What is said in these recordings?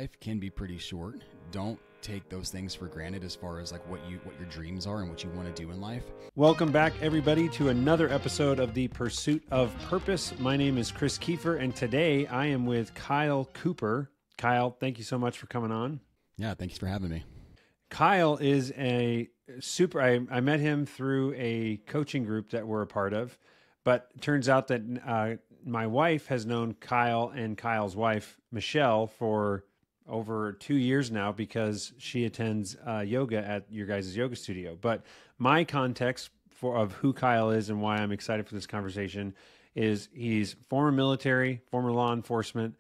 life can be pretty short. Don't take those things for granted as far as like what your dreams are and what you want to do in life. Welcome back, everybody, to another episode of The Pursuit of Purpose. My name is Chris Kiefer, and today I am with Kyle Cooper. Kyle, thank you so much for coming on. Yeah, thanks for having me. Kyle is a super, I met him through a coaching group that we're a part of, but it turns out that my wife has known Kyle and Kyle's wife, Michelle, for over 2 years now because she attends yoga at your guys' yoga studio. But my context of who Kyle is and why I'm excited for this conversation is he's former military, former law enforcement,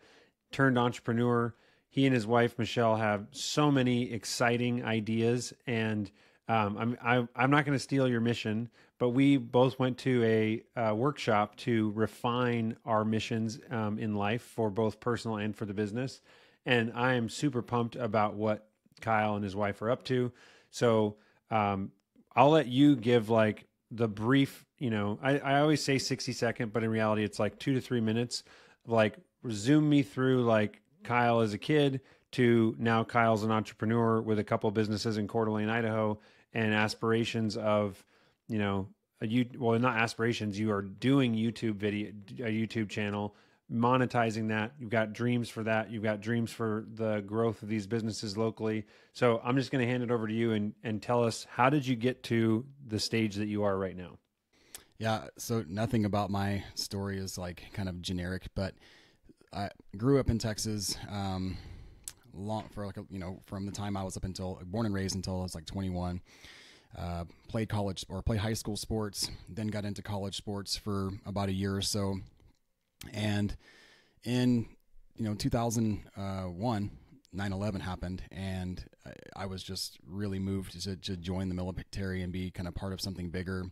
turned entrepreneur. He and his wife, Michelle, have so many exciting ideas, and I'm not going to steal your mission, but we both went to a workshop to refine our missions in life for both personal and for the business. And I am super pumped about what Kyle and his wife are up to. So I'll let you give like the brief, I always say 60-second, but in reality, it's like 2 to 3 minutes. Like zoom me through like Kyle as a kid to now Kyle's an entrepreneur with a couple of businesses in Coeur d'Alene, Idaho, and aspirations of, not aspirations. You are doing a YouTube channel, monetizing that. You've got dreams for that. You've got dreams for the growth of these businesses locally. So I'm just going to hand it over to you and tell us, how did you get to the stage that you are right now? Yeah. So nothing about my story is like kind of generic, but I grew up in Texas, from the time I was born and raised until I was like 21. Played high school sports, then got into college sports for about a year or so. And in, 2001, 9/11 happened, and I was just really moved to join the military and be kind of part of something bigger.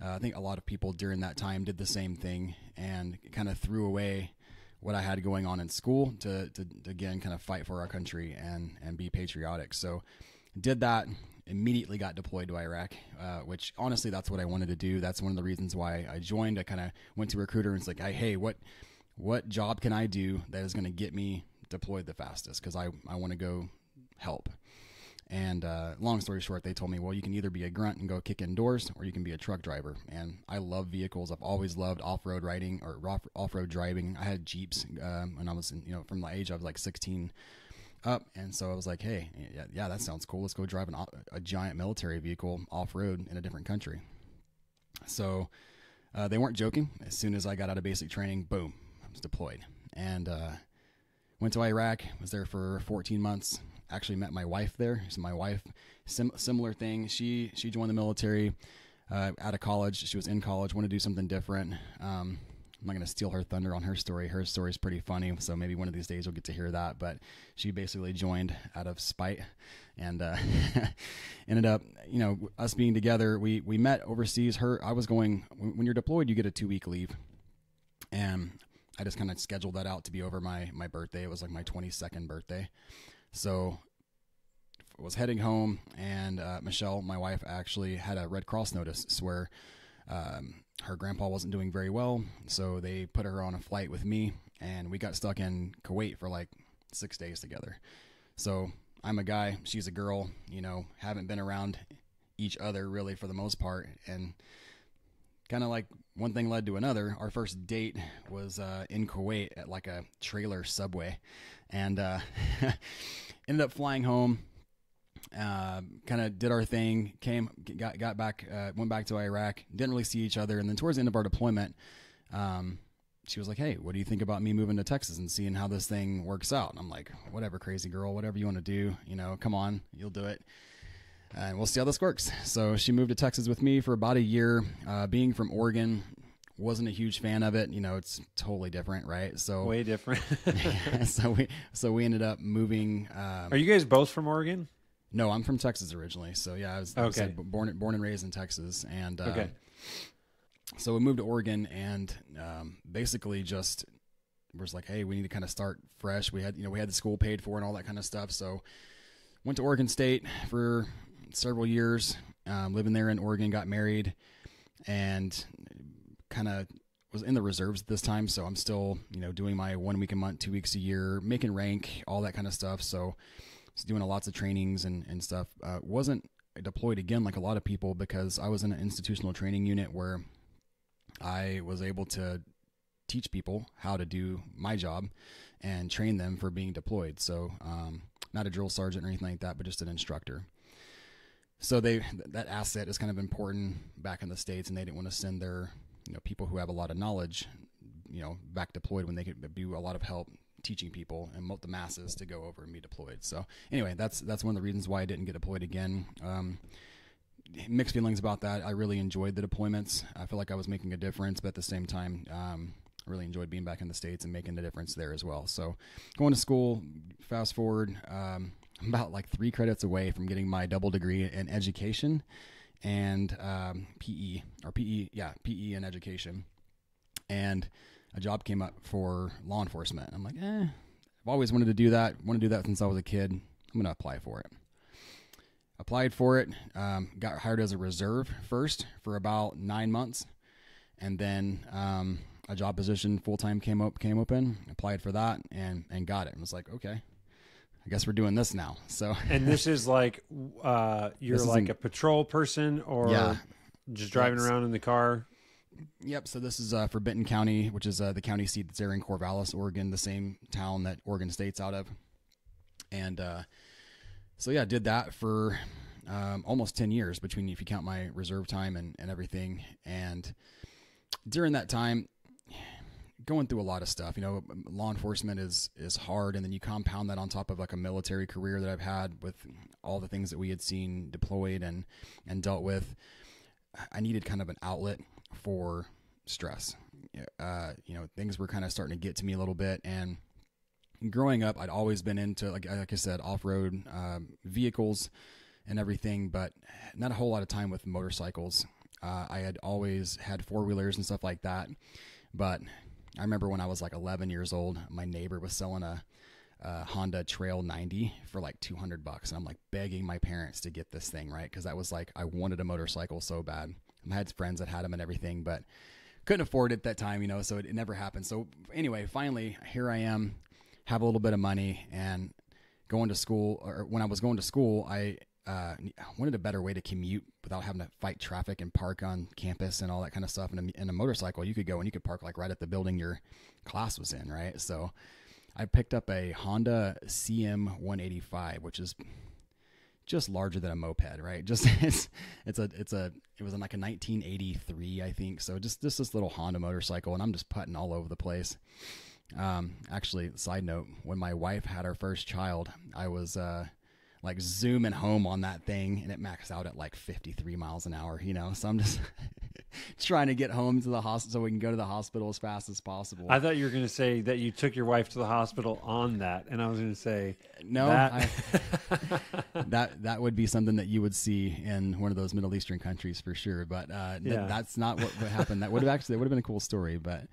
I think a lot of people during that time did the same thing and kind of threw away what I had going on in school to again, kind of fight for our country and be patriotic. So did that, immediately got deployed to Iraq, which honestly, that's what I wanted to do. That's one of the reasons why I joined. I kind of went to a recruiter and was like, hey, what job can I do that is going to get me deployed the fastest? Because I want to go help. And long story short, they told me, well, you can either be a grunt and go kick indoors, or you can be a truck driver. And I love vehicles. I've always loved off-road riding or off-road driving. I had Jeeps when I was, from the age I was like 16 up. And so I was like, hey, yeah, that sounds cool. Let's go drive a giant military vehicle off-road in a different country. So they weren't joking. As soon as I got out of basic training, boom, I was deployed. And went to Iraq, was there for 14 months. Actually met my wife there. So my wife, similar thing. She joined the military out of college. She was in college, wanted to do something different. I'm not going to steal her thunder on her story. Her story is pretty funny, so maybe one of these days you'll get to hear that. But she basically joined out of spite, and ended up, us being together. We met overseas. I was going, when you're deployed, you get a 2-week leave, and I just kind of scheduled that out to be over my birthday. It was like my 22nd birthday. So I was heading home, and Michelle, my wife, actually had a Red Cross notice where her grandpa wasn't doing very well. So they put her on a flight with me, and we got stuck in Kuwait for like 6 days together. So I'm a guy, she's a girl, haven't been around each other really for the most part. And kind of like one thing led to another. Our first date was in Kuwait at like a trailer subway, and ended up flying home. Kind of did our thing, got back, went back to Iraq, didn't really see each other. And then towards the end of our deployment, she was like, hey, what do you think about me moving to Texas and seeing how this thing works out? And I'm like, whatever, crazy girl, whatever you want to do, come on, you'll do it. And we'll see how this works. So she moved to Texas with me for about a year. Being from Oregon, wasn't a huge fan of it. It's totally different, right? So way different. so we ended up moving. Are you guys both from Oregon? No, I'm from Texas originally. So yeah, I was like I said, born and raised in Texas, and okay. So we moved to Oregon, and basically just was like, hey, we need to kind of start fresh. We had the school paid for and all that kind of stuff. So went to Oregon State for several years, living there in Oregon, got married, and kind of was in the reserves at this time, so I'm still, doing my 1 week a month, 2 weeks a year, making rank, all that kind of stuff. So I was doing lots of trainings and stuff. Wasn't deployed again like a lot of people, because I was in an institutional training unit where I was able to teach people how to do my job and train them for being deployed. So not a drill sergeant or anything like that, but just an instructor. So that asset is kind of important back in the States, and they didn't want to send their people who have a lot of knowledge back deployed when they could do a lot of help teaching people and the masses to go over and be deployed. So anyway, that's one of the reasons why I didn't get deployed again. Mixed feelings about that. I really enjoyed the deployments. I feel like I was making a difference, but at the same time, I really enjoyed being back in the States and making a difference there as well. So going to school, fast forward, I'm about like 3 credits away from getting my double degree in education and PE and education. And a job came up for law enforcement. I'm like, I've always wanted to do that. Want to do that since I was a kid. I'm going to apply for it. Applied for it, got hired as a reserve first for about 9 months. And then a job position full-time came open, applied for that and got it. And was like, okay, I guess we're doing this now. So, and this is like, you're like a patrol person or just driving around in the car? Yep. So this is for Benton County, which is the county seat that's there in Corvallis, Oregon, the same town that Oregon State's out of. And so yeah, I did that for almost 10 years between, if you count my reserve time and everything. And during that time, going through a lot of stuff, law enforcement is hard. And then you compound that on top of like a military career that I've had with all the things that we had seen deployed and dealt with. I needed kind of an outlet for stress. Things were kind of starting to get to me a little bit. And growing up, I'd always been into, like I said, off-road vehicles and everything, but not a whole lot of time with motorcycles. I had always had 4-wheelers and stuff like that. But I remember when I was like 11 years old, my neighbor was selling a Honda Trail 90 for like $200. And I'm like begging my parents to get this thing, right? Because that was like, I wanted a motorcycle so bad. I had friends that had them and everything, but couldn't afford it at that time, so it never happened. So anyway, finally, here I am, have a little bit of money, and going to school, or when I was going to school, I wanted a better way to commute without having to fight traffic and park on campus and all that kind of stuff. And in a motorcycle, you could go and you could park like right at the building your class was in, right? So I picked up a Honda CM 185, which is just larger than a moped, right? Just it was in like a 1983, I think. So just this little Honda motorcycle, and I'm just putting all over the place. Actually, side note, when my wife had our first child, I was like zooming home on that thing, and it maxed out at like 53 miles an hour, so I'm just trying to get home to the hospital so we can go to the hospital as fast as possible. I thought you were going to say that you took your wife to the hospital on that, and I was going to say no. That would be something that you would see in one of those Middle Eastern countries for sure. But that's not what happened. That would have been a cool story. But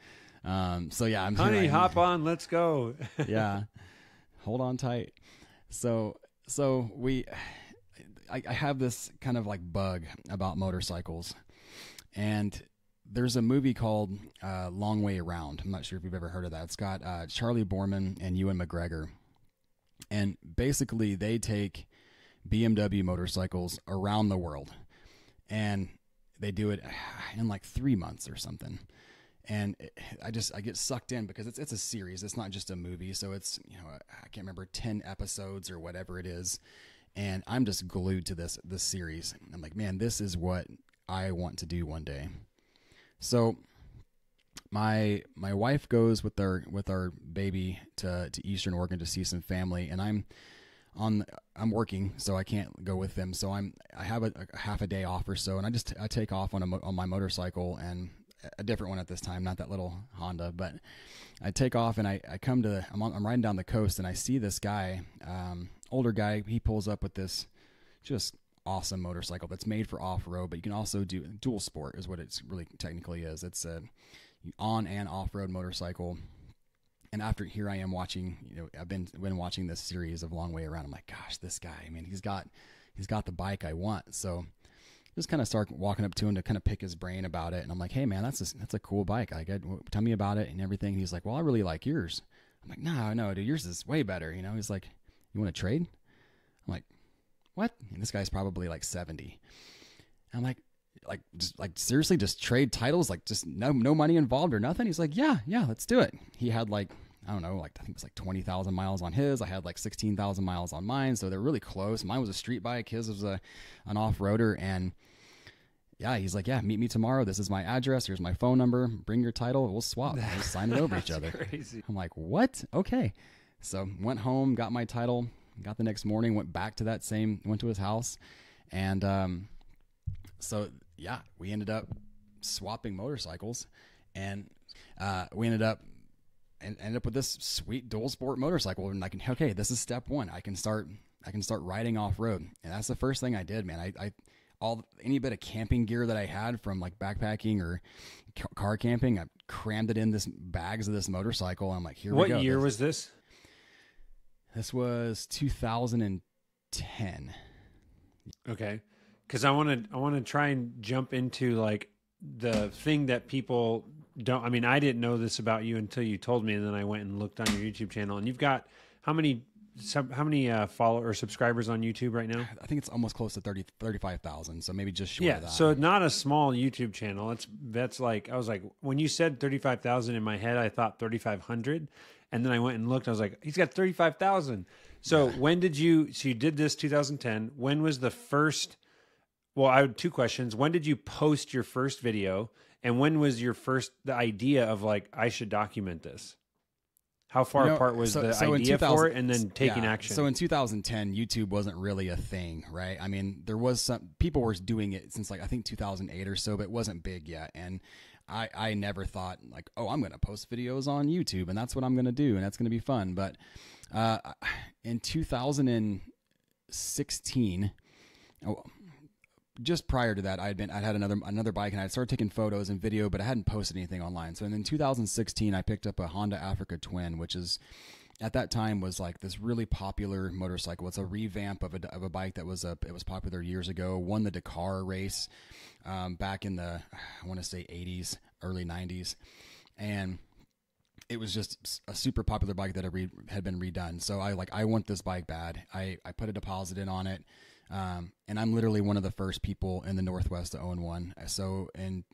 so yeah, honey, hop on, let's go. Yeah, hold on tight. So I have this kind of like bug about motorcycles. And there's a movie called Long Way Around. I'm not sure if you've ever heard of that. It's got Charlie Borman and Ewan McGregor. And basically they take BMW motorcycles around the world. And they do it in like 3 months or something. And I get sucked in because it's a series. It's not just a movie. So it's, I can't remember, 10 episodes or whatever it is. And I'm just glued to this series. I'm like, man, this is what I want to do one day. So my wife goes with our baby to Eastern Oregon to see some family, and I'm working, so I can't go with them. So I have a half a day off or so, and I take off on my motorcycle, and a different one at this time, not that little Honda, but I take off and I'm riding down the coast, and I see this guy, older guy. He pulls up with this just awesome motorcycle that's made for off-road, but you can also do dual sport is what it's really technically is. It's a on and off-road motorcycle. And after here I am watching, I've been watching this series of Long Way Around. I'm like, gosh, this guy, he's got the bike I want. So just kind of start walking up to him to kind of pick his brain about it. And I'm like, hey man, that's a cool bike. Tell me about it and everything. And he's like, well, I really like yours. I'm like, no, dude, yours is way better. He's like, you want to trade? I'm like, what? And this guy's probably like 70. I'm like, seriously, just trade titles, like just no money involved or nothing. He's like, yeah, let's do it. He had like, I don't know, like I think it was like 20,000 miles on his. I had like 16,000 miles on mine. So they're really close. Mine was a street bike. His was an off-roader. And yeah, he's like, yeah, meet me tomorrow. This is my address. Here's my phone number. Bring your title. We'll swap. We'll sign it over each other. Crazy. I'm like, what? Okay. So went home, got my title, got the next morning, went to his house. And so yeah, we ended up swapping motorcycles, and we ended up with this sweet dual sport motorcycle. And okay, this is step one. I can start riding off road. And that's the first thing I did, man. Any bit of camping gear that I had from like backpacking or car camping, I crammed it in this bags of this motorcycle. I'm like, here we go. What year was this? This was 2010. Okay. Cause I want to try and jump into like the thing that people don't, I mean, I didn't know this about you until you told me. And then I went and looked on your YouTube channel, and you've got how many follow or subscribers on YouTube right now? I think it's almost close to 35,000. So maybe just short of that. So not a small YouTube channel. That's like, I was like, when you said 35,000 in my head, I thought 3,500. And then I went and looked, I was like, he's got 35,000. So when did you did this 2010. When was the first, well, I had two questions. When did you post your first video? And when was the idea of like, I should document this? How far apart was the idea for it and then taking action? So in 2010, YouTube wasn't really a thing, right? I mean, there was people were doing it since like, I think 2008 or so, but it wasn't big yet. And I never thought like, oh, I'm going to post videos on YouTube and that's what I'm going to do. And that's going to be fun. But in 2016, just prior to that, I'd had another bike, and I'd started taking photos and video, but I hadn't posted anything online. So in 2016, I picked up a Honda Africa Twin, which is at that time was like this really popular motorcycle. It's a revamp of a bike that was popular years ago. Won the Dakar race back in the, I want to say 80s, early 90s, and it was just a super popular bike that had been redone. So I want this bike bad. I put a deposit in on it. And I'm literally one of the first people in the Northwest to own one. So in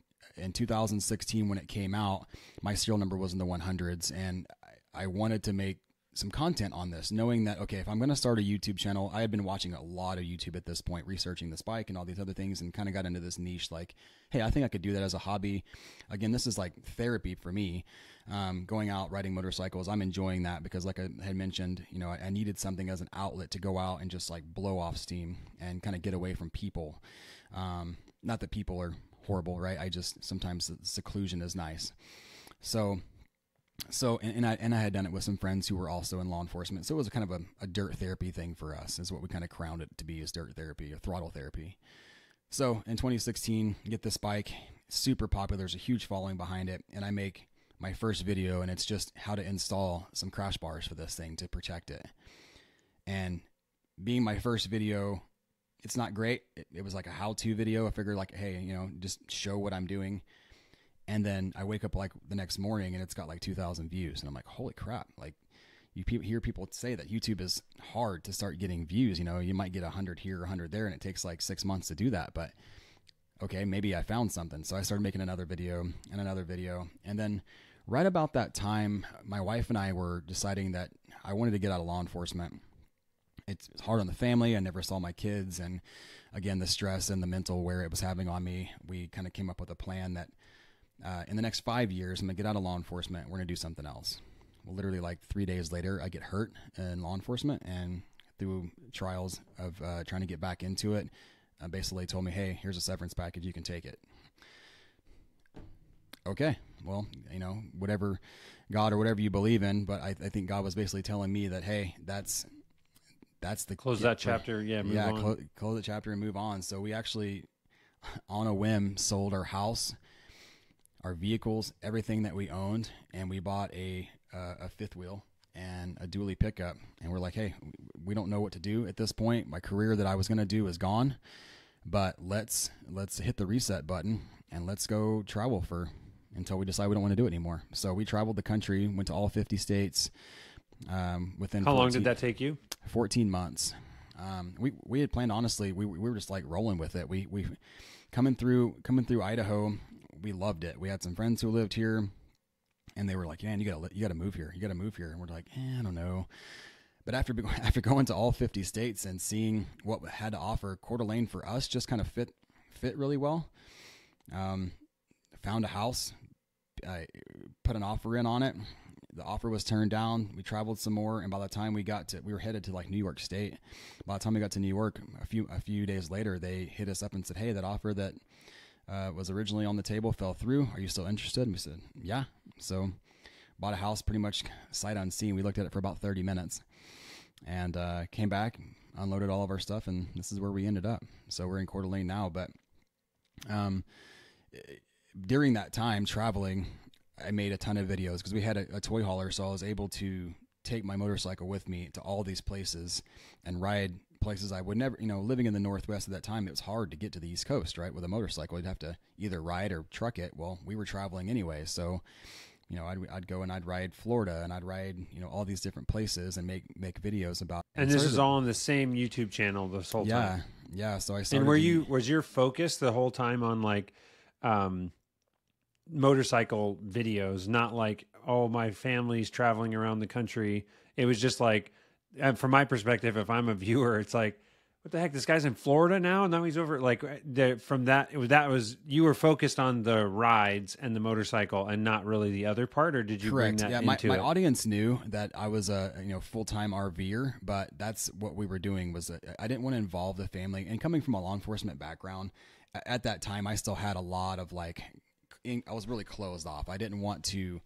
2016, when it came out, my serial number was in the 100s, and I wanted to make some content on this, knowing that, okay, if I'm going to start a YouTube channel, I had been watching a lot of YouTube at this point, researching this bike and all these other things, and kind of got into this niche like, hey, I think I could do that as a hobby. Again, this is like therapy for me. Going out riding motorcycles, I'm enjoying that because like I had mentioned, I needed something as an outlet to go out and just like blow off steam and kind of get away from people. Not that people are horrible, right? I just, sometimes the seclusion is nice. So I had done it with some friends who were also in law enforcement. So it was kind of a dirt therapy thing for us, is what we kind of crowned it to be, is dirt therapy or throttle therapy. So in 2016, get this bike, super popular. There's a huge following behind it. And I make my first video, and it's just how to install some crash bars for this thing to protect it. And being my first video, it's not great. It was like a how-to video. I figured like, hey, just show what I'm doing. And then I wake up like the next morning and it's got like 2,000 views. And I'm like, holy crap. Like you hear people say that YouTube is hard to start getting views. You might get 100 here, 100 there, and it takes like 6 months to do that. But okay, maybe I found something. So I started making another video and another video. And then right about that time, my wife and I were deciding that I wanted to get out of law enforcement. It's hard on the family. I never saw my kids. And again, the stress and the mental wear it was having on me, we kind of came up with a plan that in the next 5 years, I'm going to get out of law enforcement. We're going to do something else. Well, literally like 3 days later, I get hurt in law enforcement, and through trials of trying to get back into it, basically told me, hey, here's a severance package. You can take it. Okay. Well, whatever God or whatever you believe in, but I think God was basically telling me that, hey, that's the close that chapter. Yeah. Move on. Close the chapter and move on. So we actually, on a whim, sold our house, our vehicles, everything that we owned, and we bought a fifth wheel and a dually pickup. And we're like, hey, we don't know what to do at this point. My career that I was going to do is gone. but let's hit the reset button and let's go travel until we decide we don't want to do it anymore. So we traveled the country, went to all 50 states. Within how long did that take you? 14 months. We had planned, honestly, we were just like rolling with it. We coming through Idaho, we loved it. We had some friends who lived here, and they were like, "Man, you gotta move here. You gotta move here." And we're like, I don't know. But after going to all 50 states and seeing what had to offer, Coeur d'Alene for us just kind of fit really well. Found a house, I put an offer in on it. The offer was turned down. We traveled some more, and by the time we were headed to like New York State. By the time we got to New York, a few days later, they hit us up and said, "Hey, that offer that was originally on the table fell through. Are you still interested?" And we said, "Yeah." So bought a house pretty much sight unseen. We looked at it for about 30 minutes, and came back, unloaded all of our stuff, and this is where we ended up. So we're in Coeur d'Alene now, but during that time traveling, I made a ton of videos because we had a toy hauler, so I was able to take my motorcycle with me to all these places and ride places I would never, living in the Northwest at that time, it was hard to get to the East Coast, right? With a motorcycle, you'd have to either ride or truck it. Well, we were traveling anyway, so I'd go and I'd ride Florida and I'd ride all these different places and make videos about. And this is all on the same YouTube channel this whole time. Yeah. So I started. And was your focus the whole time on like motorcycle videos, not like, oh, my family's traveling around the country? It was just like, from my perspective, if I'm a viewer, it's like, what the heck? This guy's in Florida now, and now he's over. Like from that, you were focused on the rides and the motorcycle, and not really the other part, or did you Correct. bring that Yeah, into my it? audience knew that I was a full-time RVer, but that's what we were doing. Was I didn't want to involve the family, and coming from a law enforcement background, at that time I still had a lot of I was really closed off. I didn't want to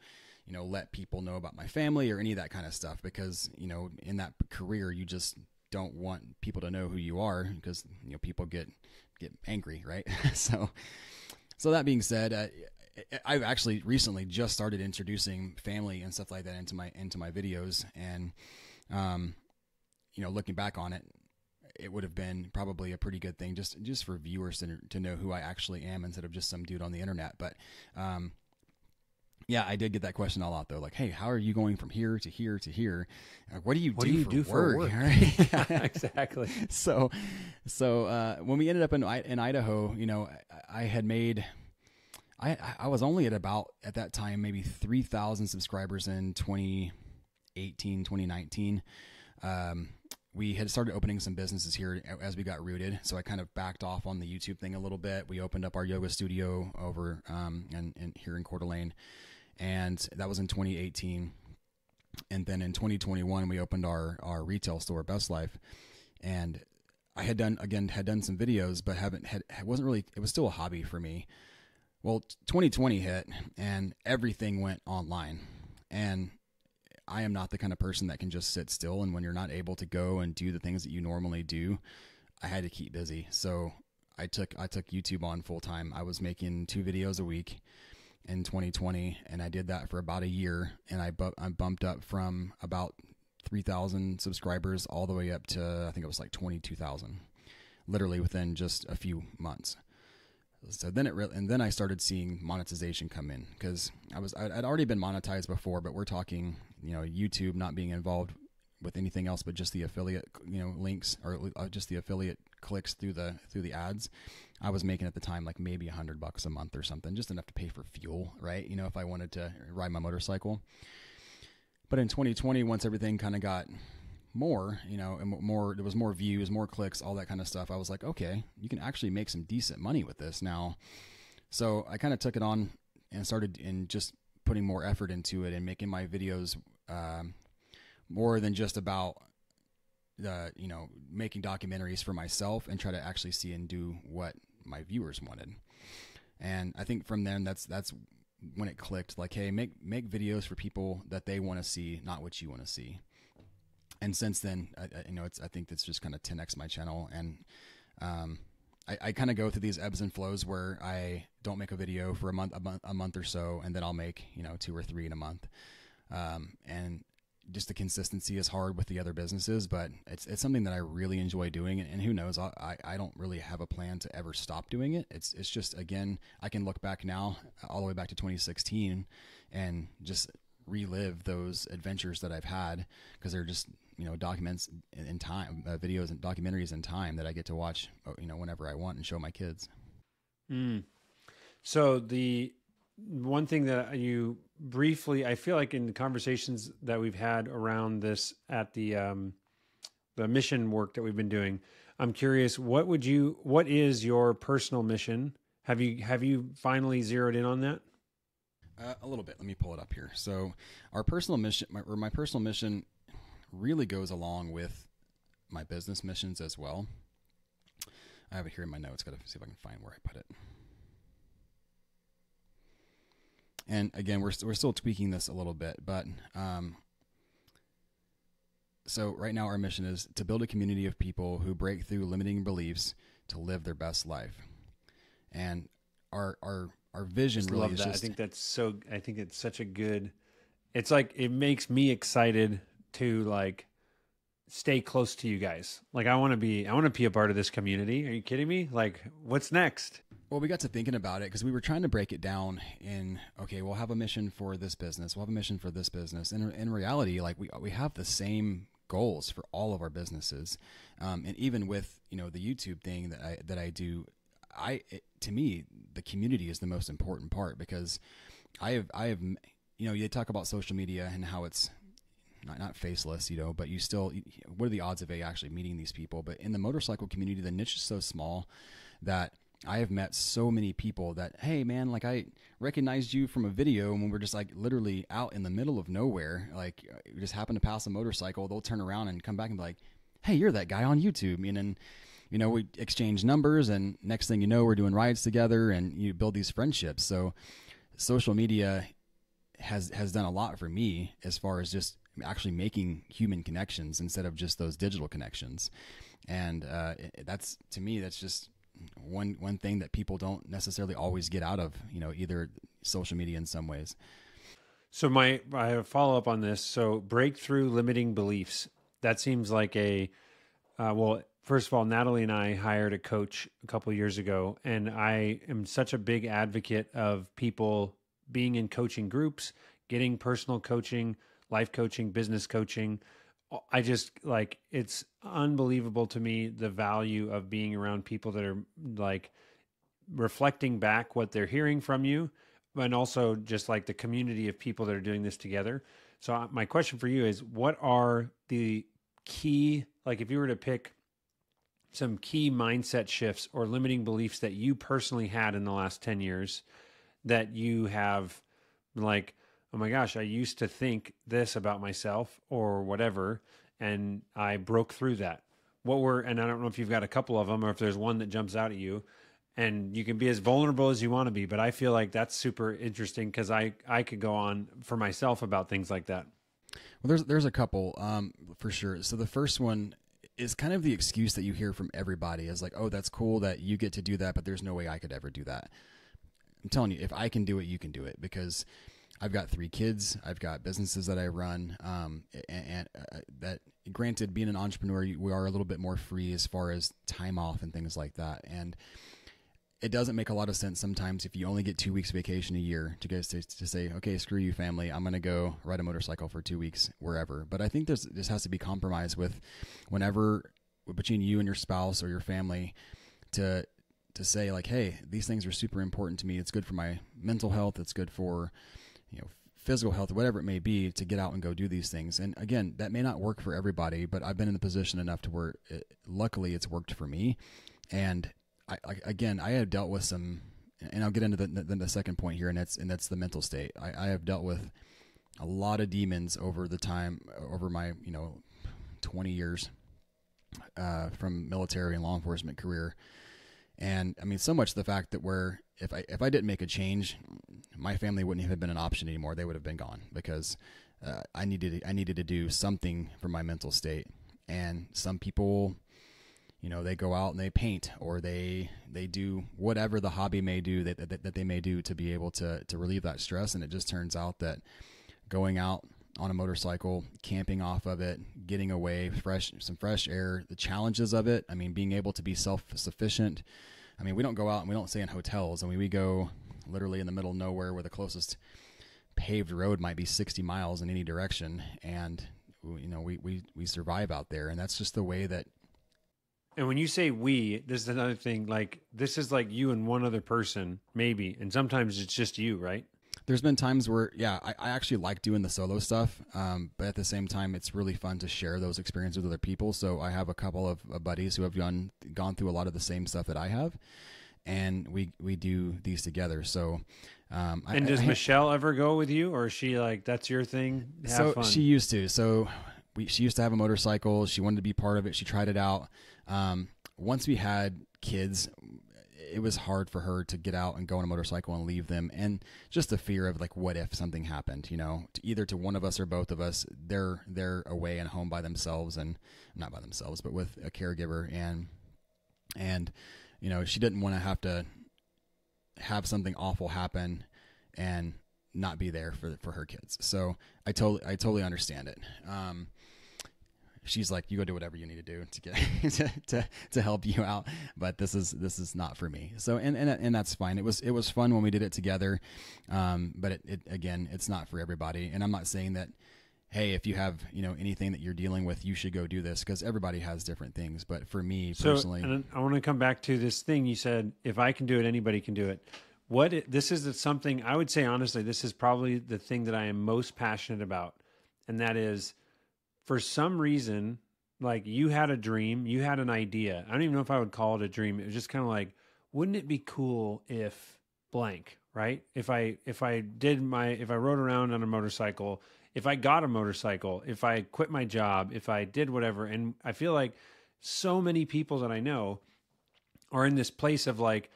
let people know about my family or any of that kind of stuff, because in that career you just don't want people to know who you are, because people get angry, right? so that being said, I've actually recently just started introducing family and stuff like that into my videos, and looking back on it, it would have been probably a pretty good thing just for viewers to know who I actually am instead of just some dude on the internet. But yeah, I did get that question a lot though. Like, hey, how are you going from here to here to here? What do you do for work? Right? Exactly. So when we ended up in Idaho, I had made, I was only at that time, maybe 3,000 subscribers in 2018, 2019. We had started opening some businesses here as we got rooted. So I kind of backed off on the YouTube thing a little bit. We opened up our yoga studio over, and here in Coeur d'Alene. And that was in 2018. And then in 2021, we opened our retail store, Best Life. And I had done some videos, but it was still a hobby for me. Well, 2020 hit and everything went online. And I am not the kind of person that can just sit still. And when you're not able to go and do the things that you normally do, I had to keep busy. So I took YouTube on full time. I was making 2 videos a week in 2020, and I did that for about a year, and I bumped up from about 3,000 subscribers all the way up to, I think it was like 22,000, literally within just a few months. So then I started seeing monetization come in, because I'd already been monetized before, but we're talking, YouTube not being involved with anything else but just the affiliate, links, or just the affiliate clicks through the ads. I was making at the time like maybe $100 a month or something, just enough to pay for fuel, right? If I wanted to ride my motorcycle. But in 2020, once everything kind of got more, and there was more views, more clicks, all that kind of stuff, I was like, okay, you can actually make some decent money with this now. So I kind of took it on and started in just putting more effort into it and making my videos more than just about making documentaries for myself, and try to actually see and do what my viewers wanted. And I think from then that's when it clicked, like, hey, make videos for people that they want to see, not what you want to see. And since then, I think that's just kind of 10x my channel. And I kind of go through these ebbs and flows where I don't make a video for a month or so, and then I'll make 2 or 3 in a month. And just the consistency is hard with the other businesses, but it's something that I really enjoy doing. And who knows, I don't really have a plan to ever stop doing it. It's just, again, I can look back now all the way back to 2016 and just relive those adventures that I've had, because they're just, documents in time, videos and documentaries in time that I get to watch, whenever I want and show my kids. So the one thing that you briefly, I feel like in the conversations that we've had around this at the mission work that we've been doing, I'm curious, what is your personal mission? Have you finally zeroed in on that? A little bit. Let me pull it up here. So our personal mission, my personal mission really goes along with my business missions as well. I have it here in my notes. Got to see if I can find where I put it. And again, we're still tweaking this a little bit, but so right now our mission is to build a community of people who break through limiting beliefs to live their best life. And our vision really is just, I think it's such a good, it's like, it makes me excited to like stay close to you guys. Like I want to be a part of this community. Are you kidding me? Like what's next? Well, we got to thinking about it because we were trying to break it down in, okay, we'll have a mission for this business. We'll have a mission for this business. And in reality, like we have the same goals for all of our businesses. And even with, the YouTube thing that I do, to me, the community is the most important part, because I have, you talk about social media and how it's not faceless, but you still, what are the odds of actually meeting these people? But in the motorcycle community, the niche is so small that I have met so many people that, hey man, like I recognized you from a video when we were just like literally out in the middle of nowhere. Like we just happened to pass a motorcycle. They'll turn around and come back and be like, hey, you're that guy on YouTube. And then, we exchange numbers, and next thing you know, we're doing rides together, and you build these friendships. So social media has done a lot for me as far as just actually making human connections instead of just those digital connections. And that's, to me, that's just one thing that people don't necessarily always get out of, either social media in some ways. So I have a follow up on this. So breakthrough limiting beliefs. That seems like first of all, Natalie and I hired a coach a couple of years ago, and I am such a big advocate of people being in coaching groups, getting personal coaching, life coaching, business coaching. I just like, it's unbelievable to me, the value of being around people that are like reflecting back what they're hearing from you, and also just like the community of people that are doing this together. So my question for you is, what are the key, like if you were to pick some key mindset shifts or limiting beliefs that you personally had in the last 10 years that you have like, oh my gosh, I used to think this about myself or whatever, and I broke through that. And I don't know if you've got a couple of them or if there's one that jumps out at you, and you can be as vulnerable as you want to be, but I feel like that's super interesting because I could go on for myself about things like that. Well, there's a couple, for sure. So the first one is kind of the excuse that you hear from everybody is like, oh, that's cool that you get to do that, but there's no way I could ever do that. I'm telling you, if I can do it, you can do it, because I've got 3 kids. I've got businesses that I run, and that, granted, being an entrepreneur, we are a little bit more free as far as time off and things like that. And it doesn't make a lot of sense sometimes if you only get 2 weeks vacation a year to say, okay, screw you, family. I'm going to go ride a motorcycle for 2 weeks wherever. But I think this has to be compromised with whenever between you and your spouse or your family to say like, hey, these things are super important to me. It's good for my mental health. It's good for, physical health, whatever it may be, to get out and go do these things. And again, that may not work for everybody, but I've been in the position enough to where luckily it's worked for me. And I have dealt with some, and I'll get into the second point here, and that's the mental state. I have dealt with a lot of demons over my 20 years from military and law enforcement career. And I mean, so much the fact that where if I didn't make a change, my family wouldn't have been an option anymore. They would have been gone, because I needed to do something for my mental state. And some people, they go out and they paint, or they do whatever the hobby may do that they may do to be able to relieve that stress. And it just turns out that going out on a motorcycle, camping off of it, getting away, some fresh air, the challenges of it. I mean, being able to be self-sufficient. I mean, we don't go out and we don't stay in hotels. I mean, we go literally in the middle of nowhere where the closest paved road might be 60 miles in any direction. And, we survive out there. And that's just the way that. And when you say we, this is another thing, like this is like you and one other person, maybe. And sometimes it's just you, right? There's been times where, I actually like doing the solo stuff. But at the same time, it's really fun to share those experiences with other people. So I have a couple of buddies who have gone through a lot of the same stuff that I have. And we do these together. So, and does Michelle ever go with you, or is she like, that's your thing? Have fun. She used to. So she used to have a motorcycle. She wanted to be part of it. She tried it out. Once we had kids, it was hard for her to get out and go on a motorcycle and leave them. And just the fear of like, what if something happened, either to one of us or both of us, they're away and home by themselves, and not by themselves, but with a caregiver. And, she didn't want to have something awful happen and not be there for her kids. So I totally understand it. She's like, you go do whatever you need to do to get to help you out, but this is not for me. So and that's fine. It was fun when we did it together, but it again, it's not for everybody. And I'm not saying that, hey, if you have anything that you're dealing with, you should go do this, because everybody has different things. But for me personally, and I want to come back to this thing you said: if I can do it, anybody can do it. This is something I would say honestly. This is probably the thing that I am most passionate about, and that is, for some reason, like you had a dream, you had an idea. I don't even know if I would call it a dream. It was just kind of like, wouldn't it be cool if blank, right? If I rode around on a motorcycle, if I got a motorcycle, if I quit my job, if I did whatever. And I feel like so many people that I know are in this place of like,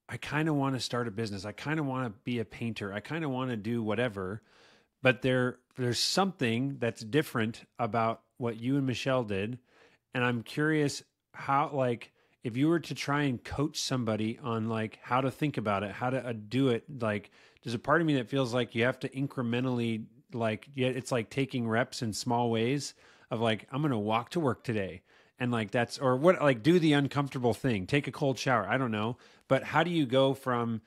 I kind of want to start a business. I kind of want to be a painter. I kind of want to do whatever. But there's something that's different about what you and Michelle did. And I'm curious how, like, if you were to try and coach somebody on like how to think about it, how to do it, like, there's a part of me that feels like you have to incrementally, like, it's like taking reps in small ways of like, I'm going to walk to work today. And like, that's, or what, like do the uncomfortable thing, take a cold shower. I don't know. But how do you go from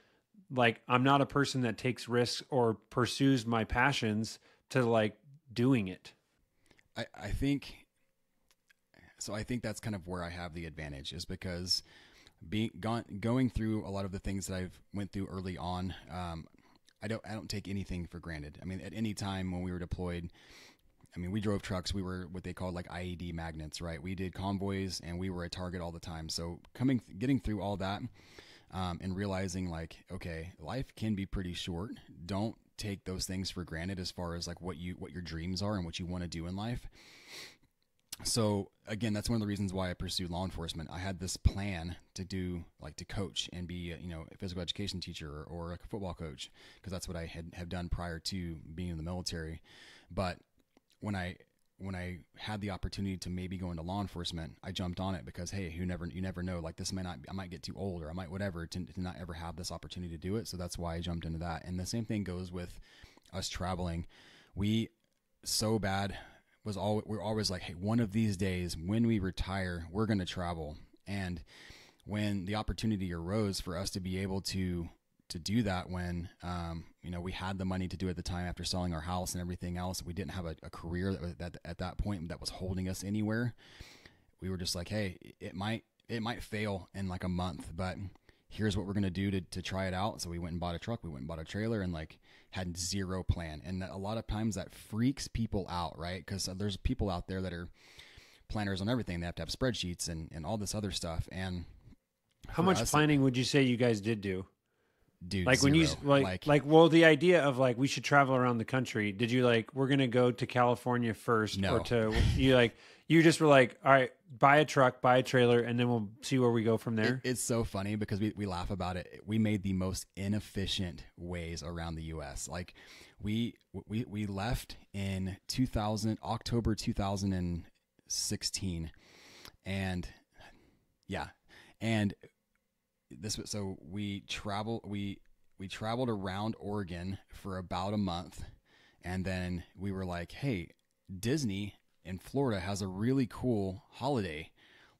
like, I'm not a person that takes risks or pursues my passions to like doing it? I think that's kind of where I have the advantage, is because going through a lot of the things that I've went through early on, I don't take anything for granted. I mean, at any time when we were deployed, I mean, we drove trucks. We were what they called like IED magnets, right? We did convoys and we were a target all the time. So getting through all that, and realizing like, okay, life can be pretty short. Don't take those things for granted as far as like what your dreams are and what you want to do in life. So again, that's one of the reasons why I pursued law enforcement. I had this plan to do, like, to coach and be a physical education teacher or like a football coach, because that's what I have done prior to being in the military. But when I had the opportunity to maybe go into law enforcement, I jumped on it because, hey, you never know, like this I might get too old, or I might whatever to not ever have this opportunity to do it. So that's why I jumped into that. And the same thing goes with us traveling. We're always like, hey, one of these days when we retire, we're going to travel. And when the opportunity arose for us to be able to do that, when we had the money to do it at the time after selling our house and everything else, we didn't have a career that at that point that was holding us anywhere. We were just like, hey, it might fail in like a month, but here's what we're going to do to try it out. So we went and bought a truck, we went and bought a trailer, and like had zero plan. And a lot of times that freaks people out, right? Because there's people out there that are planners on everything. They have to have spreadsheets and all this other stuff. And how much planning would you say you guys did do? Dude, like zero. When you well, the idea of like we should travel around the country, did you like, we're gonna go to California first? No. Or you just were like, all right, buy a truck, buy a trailer, and then we'll see where we go from there? It's so funny because we laugh about it. We made the most inefficient ways around the U.S. Like we left in October 2016, and we traveled around Oregon for about a month, And then we were like, hey, Disney in Florida has a really cool holiday.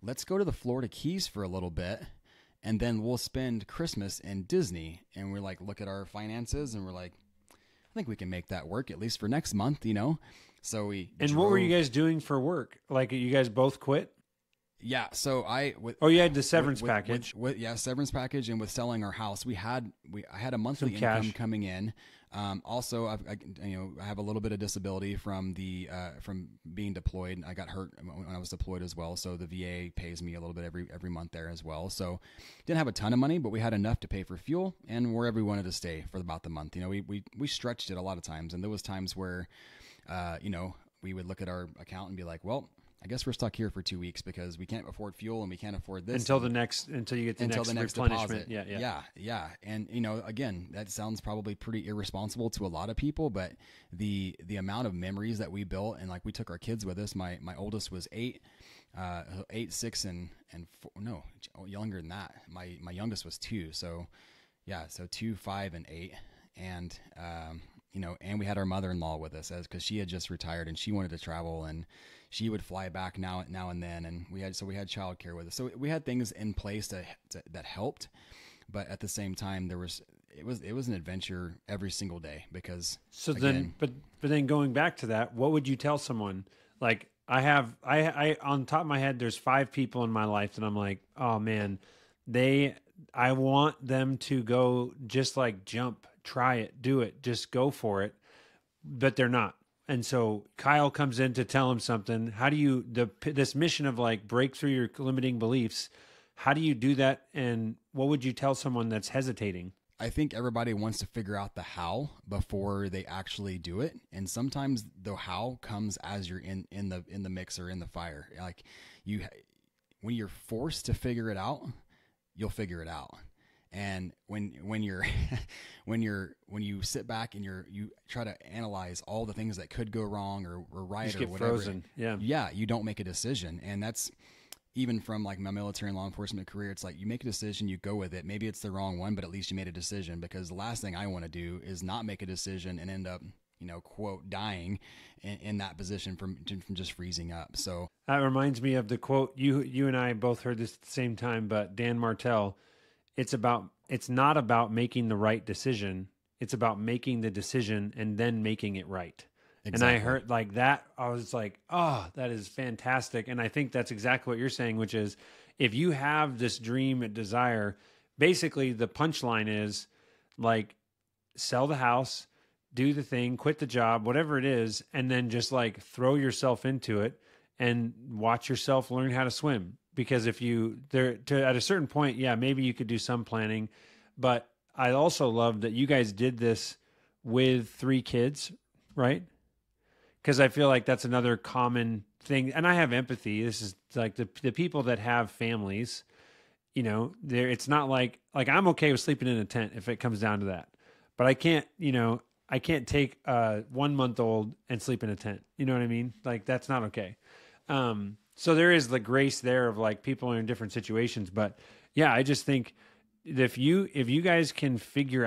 Let's go to the Florida Keys for a little bit, and then we'll spend Christmas in Disney. And we're like, look at our finances, and we're like, I think we can make that work, at least for next month, So what were you guys doing for work? Like, you guys both quit? Yeah. So you had the severance package. Severance package. And with selling our house, I had a monthly income coming in. Also, I have a little bit of disability from being deployed. I got hurt when I was deployed as well. So the VA pays me a little bit every month there as well. So didn't have a ton of money, but we had enough to pay for fuel and wherever we wanted to stay for about the month. We stretched it a lot of times, and there was times where, we would look at our account and be like, well, I guess we're stuck here for 2 weeks because we can't afford fuel and we can't afford this until you get the next replenishment. Deposit. Yeah. And again, that sounds probably pretty irresponsible to a lot of people, but the amount of memories that we built, and like we took our kids with us. My oldest was 8, 6, and 4, no, younger than that. My youngest was 2. So 2, 5, and 8, and and we had our mother-in-law with us because she had just retired and she wanted to travel, and she would fly back now and then. And we had childcare with us. So we had things in place that helped, but at the same time, it was an adventure every single day because but then going back to that, what would you tell someone? Like I on top of my head, there's 5 people in my life that I'm like, oh man, I want them to go just like jump, try it, do it, just go for it. But they're not. And so Kyle comes in to tell him something. How do you, this mission of like break through your limiting beliefs, how do you do that? And what would you tell someone that's hesitating? I think everybody wants to figure out the how before they actually do it. And sometimes the how comes as you're in the mix or in the fire. Like when you're forced to figure it out, you'll figure it out. And when you sit back and you try to analyze all the things that could go wrong or right or whatever, frozen. You don't make a decision. And that's even from like my military and law enforcement career. It's like you make a decision, you go with it. Maybe it's the wrong one, but at least you made a decision, because the last thing I want to do is not make a decision and end up, quote, dying in that position from just freezing up. So that reminds me of the quote you and I both heard this at the same time, but Dan Martell. It's not about making the right decision. It's about making the decision and then making it right. Exactly. And I heard like that. I was like, oh, that is fantastic. And I think that's exactly what you're saying, which is if you have this dream and desire, basically the punchline is like sell the house, do the thing, quit the job, whatever it is, and then just like throw yourself into it and watch yourself learn how to swim. Because if at a certain point, maybe you could do some planning, but I also love that you guys did this with 3 kids, right? Because I feel like that's another common thing. And I have empathy. This is like the people that have families, it's not like I'm okay with sleeping in a tent if it comes down to that, but I can't take a 1-month-old and sleep in a tent. You know what I mean? Like that's not okay. So there is the grace there of like people are in different situations, but I just think if you guys can you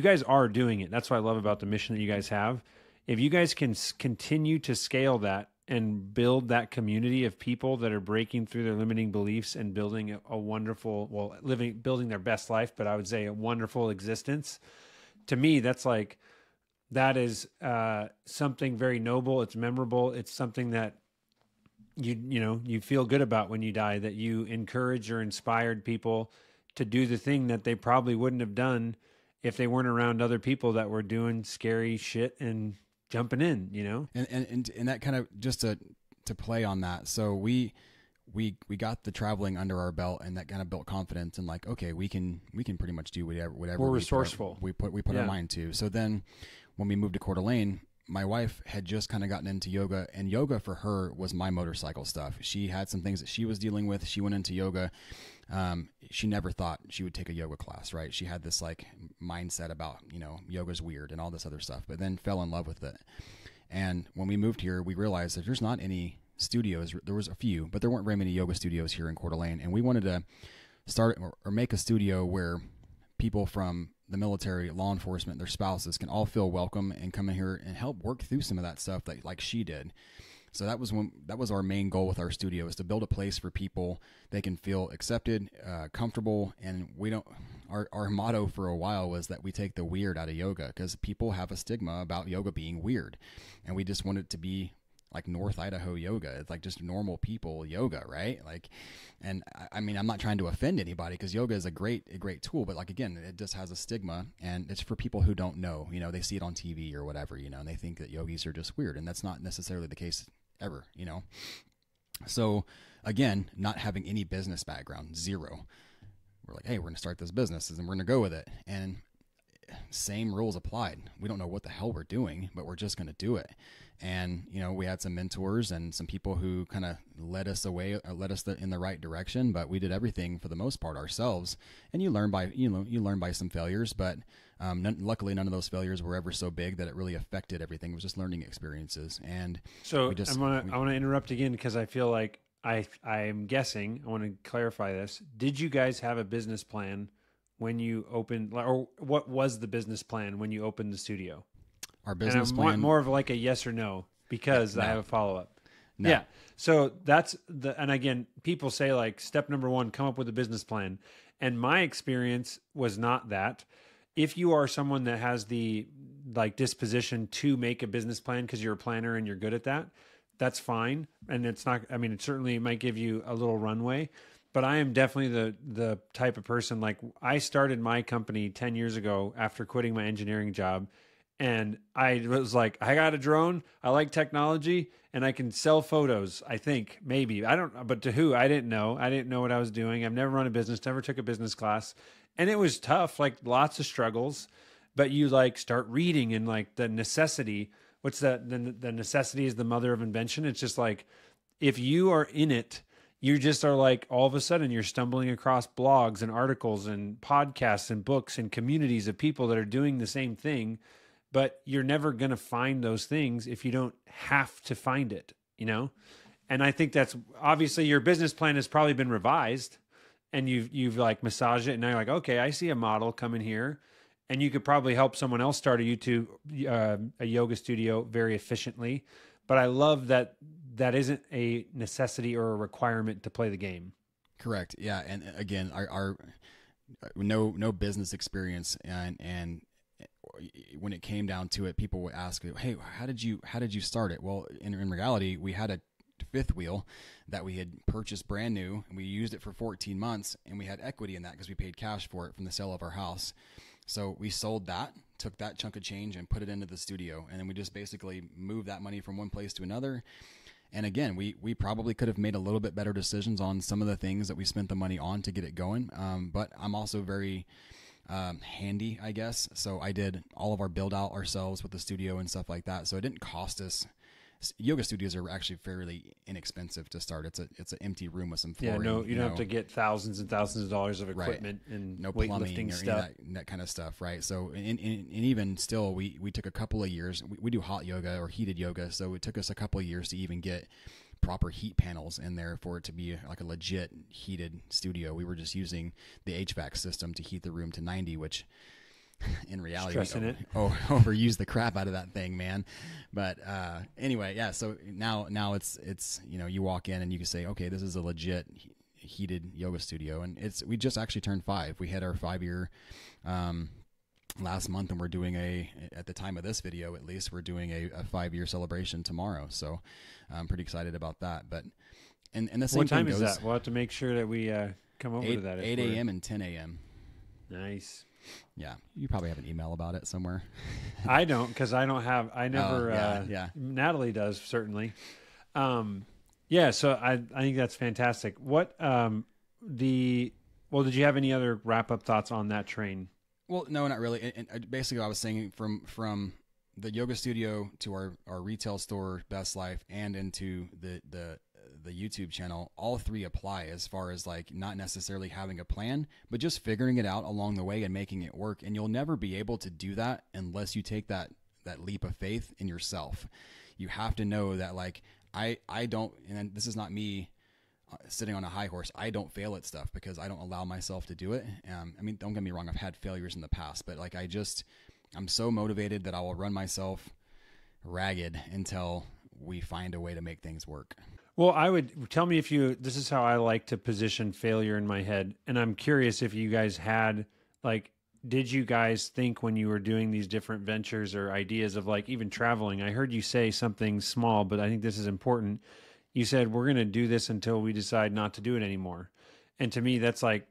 guys are doing it. That's what I love about the mission that you guys have. If you guys can continue to scale that and build that community of people that are breaking through their limiting beliefs and building a wonderful, building their best life, but I would say a wonderful existence. To me, that is something very noble. It's memorable. It's something that you feel good about when you die, that you encourage or inspired people to do the thing that they probably wouldn't have done if they weren't around other people that were doing scary shit and jumping in, And that kind of just to play on that. So we got the traveling under our belt, and that kind of built confidence and like, okay, we can pretty much do whatever we're resourceful. We put our mind to. So then when we moved to Coeur d'Alene, my wife had just kind of gotten into yoga, and yoga for her was my motorcycle stuff. She had some things that she was dealing with. She went into yoga. She never thought she would take a yoga class, right? She had this like mindset about, yoga's weird and all this other stuff, but then fell in love with it. And when we moved here, we realized that there's not any studios. There was a few, but there weren't very many yoga studios here in Coeur d'Alene. And we wanted to start or make a studio where people from the military, law enforcement, their spouses can all feel welcome and come in here and help work through some of that stuff that like she did. So that was our main goal with our studio, is to build a place for people they can feel accepted, comfortable, and we don't. Our motto for a while was that we take the weird out of yoga, because people have a stigma about yoga being weird, and we just want it to be like North Idaho yoga. It's like just normal people yoga, right? Like, and I mean, I'm not trying to offend anybody, because yoga is a great tool, but like, again, it just has a stigma, and it's for people who don't know, they see it on TV or whatever, and they think that yogis are just weird, and that's not necessarily the case ever, So again, not having any business background, zero. We're like, hey, we're going to start this business and we're going to go with it. And same rules applied. We don't know what the hell we're doing, but we're just going to do it. And, we had some mentors and some people who kind of led us in the right direction, but we did everything for the most part ourselves. And you learn by some failures, but luckily none of those failures were ever so big that it really affected everything. It was just learning experiences. And so I want to interrupt again, because I feel like I'm guessing, I want to clarify this. Did you guys have a business plan when you opened, or what was the business plan when you opened the studio? Our business plan, more of like a yes or no, because no. I have a follow-up. No. Yeah. So that's and again, people say like step number 1, come up with a business plan. And my experience was not that. If you are someone that has the disposition to make a business plan because you're a planner and you're good at that, that's fine. And it's not, I mean, it certainly might give you a little runway, but I am definitely the type of person, like I started my company 10 years ago after quitting my engineering job. And I was like, I got a drone. I like technology and I can sell photos. I think maybe, I don't, but to who? I didn't know. I didn't know what I was doing. I've never run a business, never took a business class. And it was tough, like lots of struggles, but you start reading and the necessity. What's that? The necessity is the mother of invention. It's just like, if you are in it, you just are all of a sudden you're stumbling across blogs and articles and podcasts and books and communities of people that are doing the same thing, but you're never going to find those things if you don't have to find it, And I think that's obviously your business plan has probably been revised and you've massaged it. And now you're like, okay, I see a model coming here. And you could probably help someone else start a yoga studio very efficiently. But I love that isn't a necessity or a requirement to play the game. Correct. Yeah. And again, our no business experience. And when it came down to it, people would ask, hey, how did you start it? Well, in reality, we had a fifth wheel that we had purchased brand new, and we used it for 14 months, and we had equity in that because we paid cash for it from the sale of our house. So we sold that, took that chunk of change and put it into the studio. And then we just basically moved that money from one place to another. And again, we probably could have made a little bit better decisions on some of the things that we spent the money on to get it going. But I'm also very handy, I guess. So I did all of our build out ourselves with the studio and stuff like that. So it didn't cost us. Yoga studios are actually fairly inexpensive to start. It's an empty room with some flooring. Yeah, no, you don't have to get thousands and thousands of dollars of equipment and no weightlifting plumbing or stuff. That kind of stuff, right? So, and even still, we took a couple of years. We do hot yoga or heated yoga, so it took us a couple of years to even get proper heat panels in there for it to be like a legit heated studio. We were just using the HVAC system to heat the room to 90, which in reality, overuse the crap out of that thing, man. But anyway, yeah. So now it's you walk in and you can say, okay, this is a legit heated yoga studio, and we just actually turned 5. We had our 5-year last month, and we're doing at the time of this video, at least, we're doing a 5-year celebration tomorrow. So I'm pretty excited about that. But and the same what time thing is goes, that? We'll have to make sure that we come over to that. 8 a.m. and 10 a.m. Nice. Yeah, you probably have an email about it somewhere. I don't, because I don't have. I never. Yeah. Natalie does, certainly. Yeah. So I think that's fantastic. What did you have any other wrap up thoughts on that train? Well, no, not really. And basically, I was saying from the yoga studio to our retail store, Best Life, and into the YouTube channel, all 3 apply as far as not necessarily having a plan, but just figuring it out along the way and making it work. And you'll never be able to do that unless you take that leap of faith in yourself. You have to know that I don't, and this is not me sitting on a high horse. I don't fail at stuff because I don't allow myself to do it. I mean, don't get me wrong. I've had failures in the past, but like I'm so motivated that I will run myself ragged until we find a way to make things work. Well, I would tell me this is how I like to position failure in my head. And I'm curious if you guys had, like, did you guys think when you were doing these different ventures or ideas of like even traveling? I heard you say something small, but I think this is important. You said, we're going to do this until we decide not to do it anymore. And to me, that's like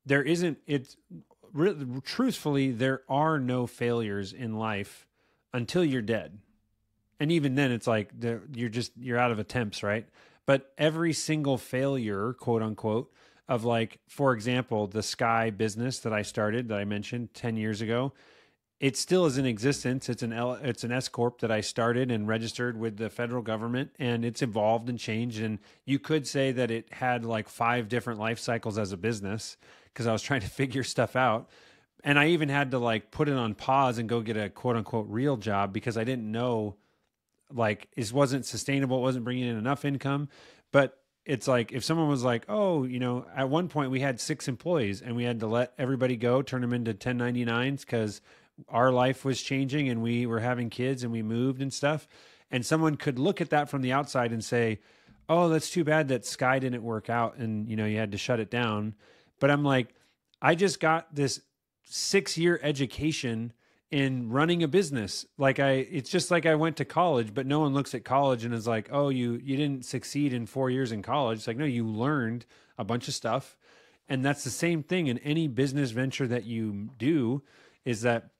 there isn't, truthfully, there are no failures in life until you're dead. And even then it's like you're out of attempts, right? But every single failure, quote unquote, of like, for example, the Sky business that I started, that I mentioned 10 years ago, it still is in existence. It's an S corp that I started and registered with the federal government, and it's evolved and changed. And you could say that it had like 5 different life cycles as a business because I was trying to figure stuff out. And I even had to like put it on pause and go get a quote unquote real job because I didn't know, like, it wasn't sustainable. It wasn't bringing in enough income. But it's like, if someone was like, oh, at one point we had 6 employees and we had to let everybody go, turn them into 1099s because our life was changing and we were having kids and we moved and stuff. And someone could look at that from the outside and say, oh, that's too bad that Sky didn't work out and, you had to shut it down. But I'm like, I just got this 6-year education in running a business. It's just like I went to college, but no one looks at college and is like, oh, you didn't succeed in 4 years in college. It's like, no, you learned a bunch of stuff. And that's the same thing in any business venture that you do, is that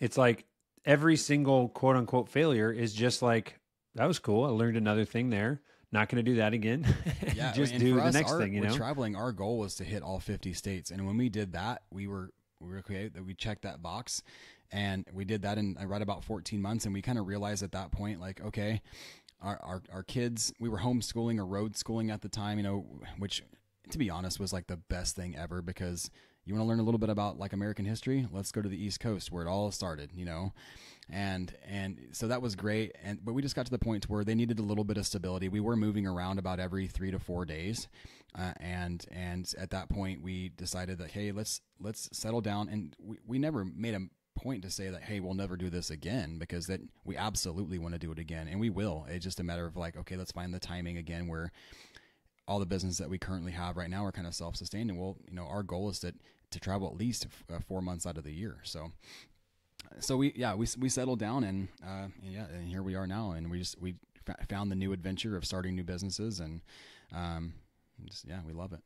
it's like every single quote unquote failure is just like, that was cool. I learned another thing there. Not going to do that again. Yeah. Just do the next thing, With traveling, our goal was to hit all 50 states. And when we did that, we were okay that we checked that box. And we did that in right about 14 months. And we kind of realized at that point, like, okay, our kids, we were homeschooling or road schooling at the time, which, to be honest, was like the best thing ever, because you want to learn a little bit about like American history? Let's go to the East Coast where it all started, and so that was great. But we just got to the point where they needed a little bit of stability. We were moving around about every 3 to 4 days. And at that point we decided that, hey, let's settle down. And we never made a point to say that, hey, we'll never do this again, because that we absolutely want to do it again, and we will. It's just a matter of like, okay, let's find the timing again where all the business that we currently have right now are kind of self-sustained. And our goal is to travel at least 4 months out of the year. So we settled down, and here we are now. And we found the new adventure of starting new businesses, and we love it.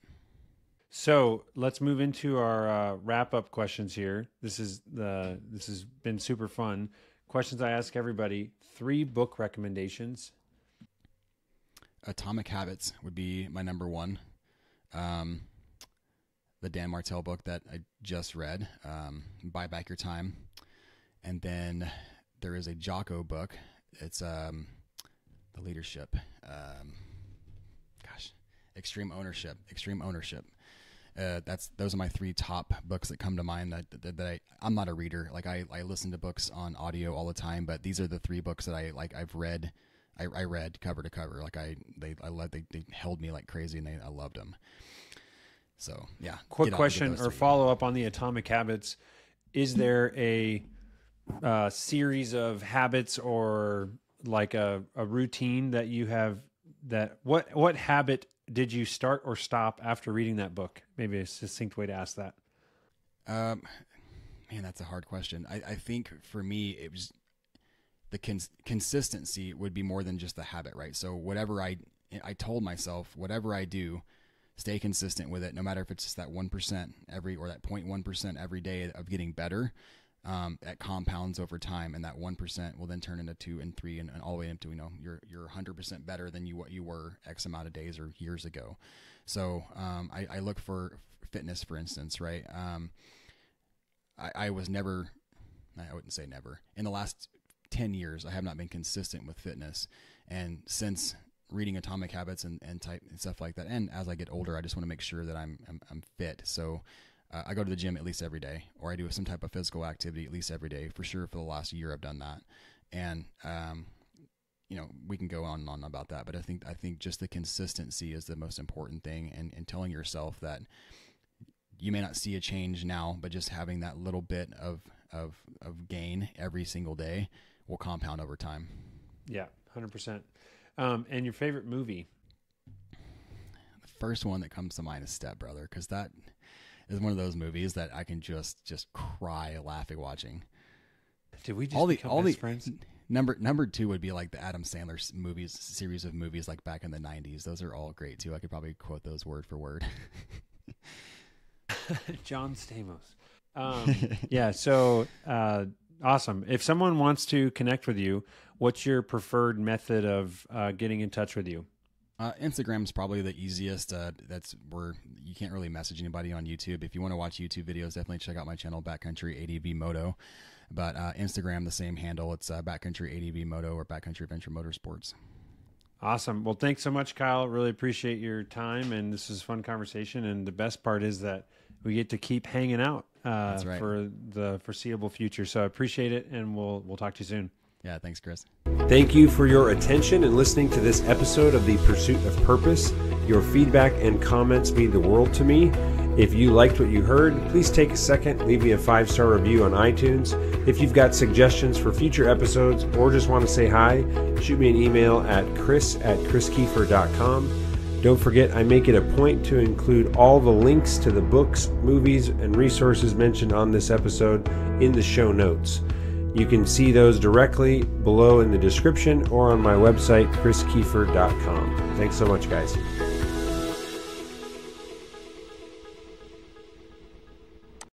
So let's move into our wrap-up questions here. This has been super fun. Questions I ask everybody: 3 book recommendations. Atomic Habits would be my number 1. The Dan Martell book that I just read, Buy Back Your Time. And then there is a Jocko book. It's the leadership. Extreme Ownership. Those are my 3 top books that come to mind. I'm not a reader. Like I listen to books on audio all the time, but these are the 3 books that I've read. I read cover to cover. Like they held me like crazy, and I loved them. So yeah. Quick question or follow up on the Atomic Habits. Is there a series of habits or like a routine that you have what habit did you start or stop after reading that book? Maybe a succinct way to ask that. Man, that's a hard question. I think for me, it was the consistency would be more than just the habit, right? So whatever I told myself, whatever I do, stay consistent with it, no matter if it's just that 1% or that 0.1% every day of getting better. That compounds over time, and that 1% will then turn into 2 and 3 and all the way into, you're 100% better than what you were X amount of days or years ago. So I look for fitness, for instance, right? I wouldn't say never. In the last 10 years, I have not been consistent with fitness. And since reading Atomic Habits and stuff like that, and as I get older, I just want to make sure that I'm fit. So I go to the gym at least every day, or I do some type of physical activity at least every day. For sure, for the last year, I've done that. And we can go on and on about that, but I think just the consistency is the most important thing, and telling yourself that you may not see a change now, but just having that little bit of gain every single day will compound over time. Yeah, 100%. And your favorite movie? The first one that comes to mind is Step Brother, because that is one of those movies that I can just cry laughing watching. Did we just become best friends? Number two would be like the Adam Sandler series of movies like back in the 90s. Those are all great too. I could probably quote those word for word. John Stamos. Yeah. So awesome. If someone wants to connect with you, what's your preferred method of getting in touch with you? Instagram's probably the easiest. That's where you can't really message anybody on YouTube. If you want to watch YouTube videos, definitely check out my channel, Backcountry ADV Moto. But Instagram, the same handle. It's Backcountry ADV Moto or Backcountry Adventure Motorsports. Awesome. Well, thanks so much, Kyle. Really appreciate your time, and this is a fun conversation. And the best part is that we get to keep hanging out That's right. for the foreseeable future. So I appreciate it, and we'll talk to you soon. Yeah, thanks, Chris. Thank you for your attention and listening to this episode of The Pursuit of Purpose. Your feedback and comments mean the world to me. If you liked what you heard, please take a second, leave me a 5-star review on iTunes. If you've got suggestions for future episodes or just want to say hi, shoot me an email at chris@chriskiefer.com. Don't forget, I make it a point to include all the links to the books, movies, and resources mentioned on this episode in the show notes. You can see those directly below in the description or on my website, chriskiefer.com. Thanks so much, guys.